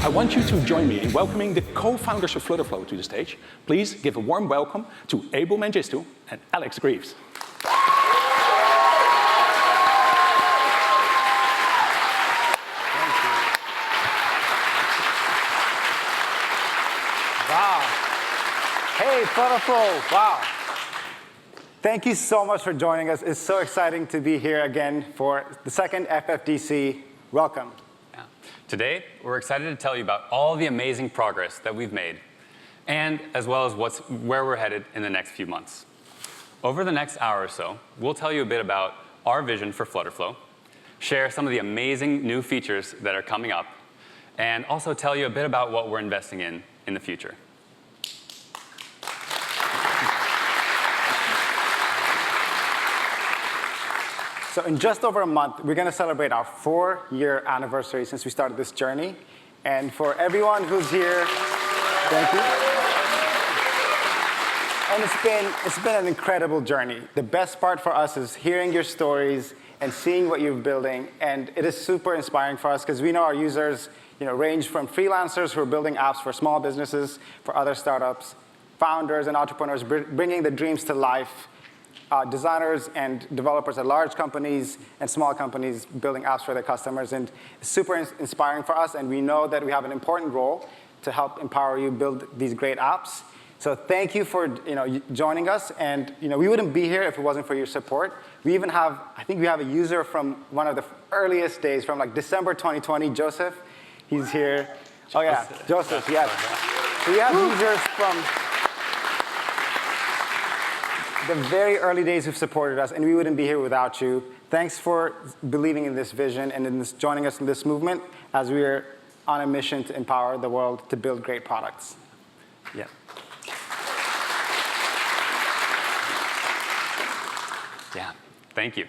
I want you to join me in welcoming the co-founders of FlutterFlow to the stage. Please give a warm welcome to Abel Mengistu and Alex Greaves. Wow. Hey, FlutterFlow. Wow. Thank you so much for joining us. It's so exciting to be here again for the second FFDC. Welcome. Yeah. Today, we're excited to tell you about all the amazing progress that we've made, and as well as where we're headed in the next few months. Over the next hour or so, we'll tell you a bit about our vision for FlutterFlow, share some of the amazing new features that are coming up, and also tell you a bit about what we're investing in the future. So in just over a month, we're going to celebrate our 4-year anniversary since we started this journey. And for everyone who's here, thank you. And it's been an incredible journey. The best part for us is hearing your stories and seeing what you're building. And it is super inspiring for us because we know our users range from freelancers who are building apps for small businesses, for other startups, founders and entrepreneurs bringing the dreams to life, designers and developers at large companies and small companies building apps for their customers. And it's super inspiring for us, and we know that we have an important role to help empower you build these great apps. So thank you for joining us. And we wouldn't be here if it wasn't for your support. We even have, I think we have a user from one of the earliest days, from like December 2020, Joseph. He's here. Oh yeah, Joseph, yes. So we have users from the very early days who've supported us, and we wouldn't be here without you. Thanks for believing in this vision and in joining us in this movement as we are on a mission to empower the world to build great products. Yeah. Yeah, thank you.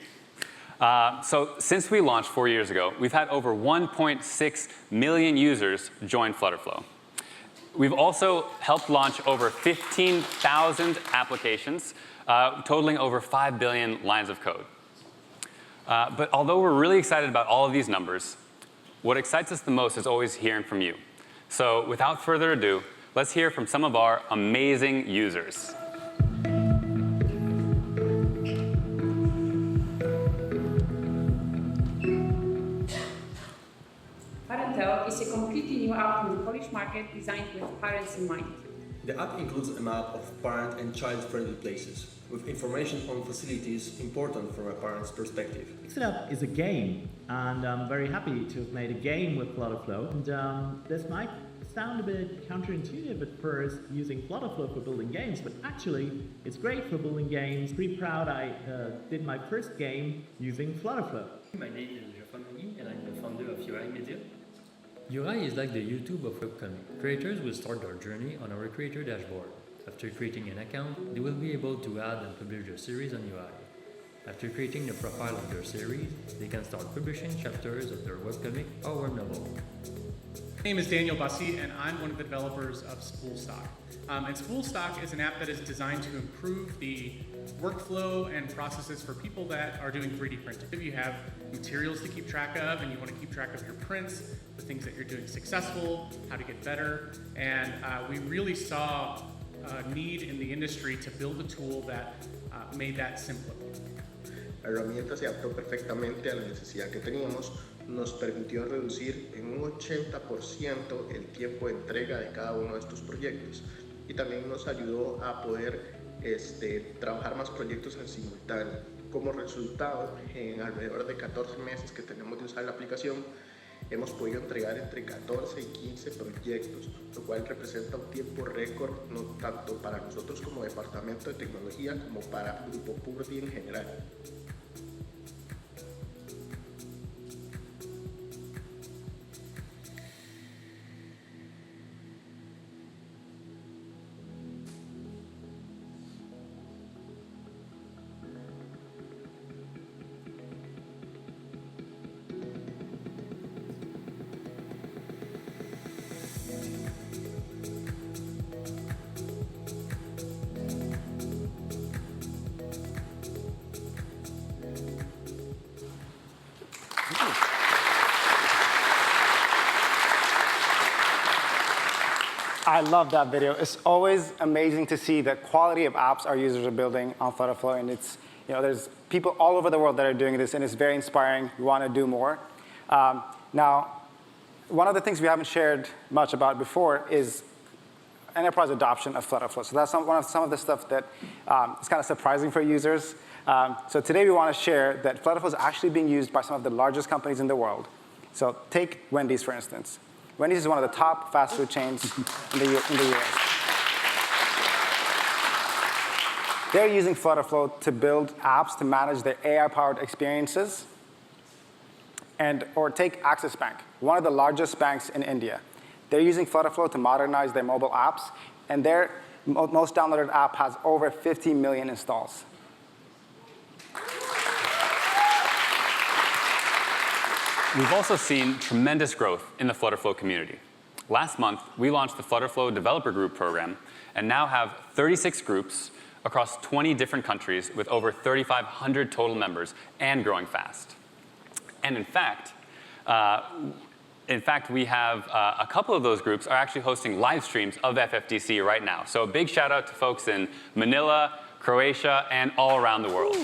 So since we launched 4 years ago, we've had over 1.6 million users join FlutterFlow. We've also helped launch over 15,000 applications, totaling over 5 billion lines of code. But although we're really excited about all of these numbers, what excites us the most is always hearing from you. So without further ado, let's hear from some of our amazing users. Parentel is a completely new app in the Polish market designed with parents in mind. The app includes a map of parent and child-friendly places, with information on facilities important from a parent's perspective. Next up is a game, and I'm very happy to have made a game with FlutterFlow. And this might sound a bit counterintuitive at first, using FlutterFlow for building games, but actually it's great for building games. Pretty proud I did my first game using FlutterFlow. My name is Jean-François and I'm the founder of UI Media. UI is like the YouTube of webcomic. Creators will start their journey on our creator dashboard. After creating an account, they will be able to add and publish their series on UI. After creating the profile of their series, they can start publishing chapters of their webcomic or web novel. My name is Daniel Bussey, and I'm one of the developers of Spoolstock. And Spoolstock is an app that is designed to improve the workflow and processes for people that are doing 3D printing. If you have materials to keep track of and you want to keep track of your prints, the things that you're doing successful, how to get better, and we really saw a need in the industry to build a tool that made that simpler. La herramienta se adaptó perfectamente a la necesidad que teníamos, nos permitió reducir en un 80% el tiempo de entrega de cada uno de estos proyectos y también nos ayudó a poder trabajar más proyectos en simultáneo. Como resultado, en alrededor de 14 meses que tenemos de usar la aplicación, hemos podido entregar entre 14 y 15 proyectos, lo cual representa un tiempo récord no tanto para nosotros como departamento de tecnología como para Grupo Purdy en general. I love that video. It's always amazing to see the quality of apps our users are building on FlutterFlow, and it's, there's people all over the world that are doing this, and it's very inspiring. We want to do more. Now, one of the things we haven't shared much about before is enterprise adoption of FlutterFlow. So that's some of the stuff that is kind of surprising for users. So today we want to share that FlutterFlow is actually being used by some of the largest companies in the world. So take Wendy's, for instance. Wendy's is one of the top fast food chains in the US. They're using FlutterFlow to build apps to manage their AI-powered experiences. Or take Axis Bank, one of the largest banks in India. They're using FlutterFlow to modernize their mobile apps, and their most downloaded app has over 50 million installs. We've also seen tremendous growth in the FlutterFlow community. Last month, we launched the FlutterFlow Developer Group program and now have 36 groups across 20 different countries with over 3,500 total members and growing fast. And in fact, we have a couple of those groups are actually hosting live streams of FFDC right now. So a big shout out to folks in Manila, Croatia, and all around the world.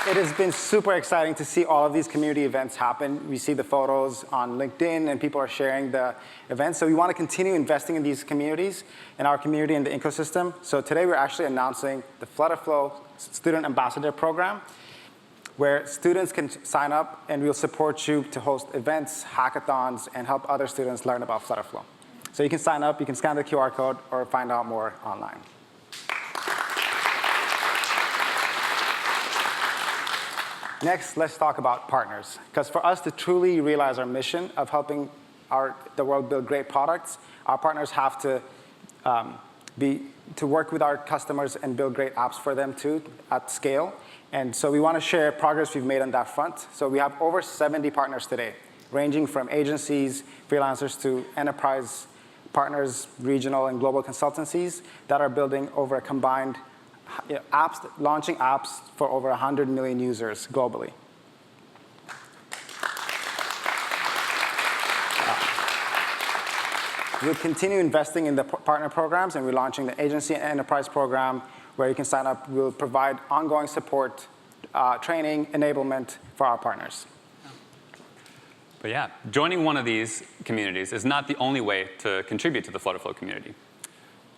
It has been super exciting to see all of these community events happen. We see the photos on LinkedIn, and people are sharing the events. So we want to continue investing in these communities, in our community and the ecosystem. So today we're actually announcing the FlutterFlow Student Ambassador Program, where students can sign up, and we'll support you to host events, hackathons, and help other students learn about FlutterFlow. So you can sign up, you can scan the QR code, or find out more online. Next, let's talk about partners. Because for us to truly realize our mission of helping the world build great products, our partners have to work with our customers and build great apps for them too at scale. And so we want to share progress we've made on that front. So we have over 70 partners today, ranging from agencies, freelancers, to enterprise partners, regional and global consultancies that are building over a combined apps, launching apps for over 100 million users globally. We'll continue investing in the partner programs, and we're launching the agency and enterprise program where you can sign up. We'll provide ongoing support, training, enablement for our partners. But yeah, joining one of these communities is not the only way to contribute to the FlutterFlow community.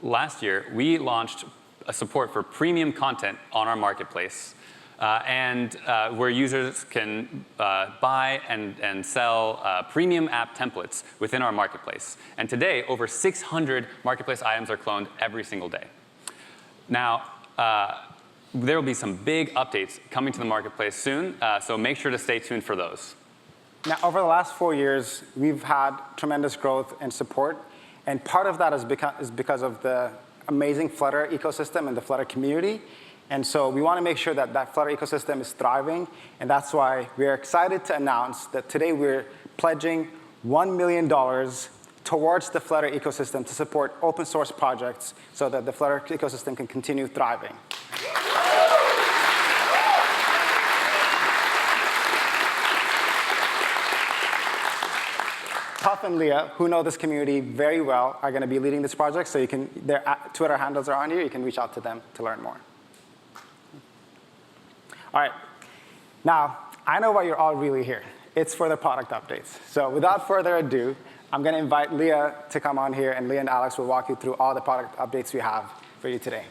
Last year, we launched a support for premium content on our marketplace, where users can buy and sell premium app templates within our marketplace. And today, over 600 marketplace items are cloned every single day. Now, there will be some big updates coming to the marketplace soon, so make sure to stay tuned for those. Now, over the last 4 years, we've had tremendous growth and support, and part of that is because of the amazing Flutter ecosystem and the Flutter community. And so we want to make sure that that Flutter ecosystem is thriving, and that's why we're excited to announce that today we're pledging $1 million towards the Flutter ecosystem to support open source projects so that the Flutter ecosystem can continue thriving. Puff and Leah, who know this community very well, are going to be leading this project, so their Twitter handles are on here. You can reach out to them to learn more. All right. Now, I know why you're all really here. It's for the product updates. So without further ado, I'm going to invite Leah to come on here, and Leah and Alex will walk you through all the product updates we have for you today.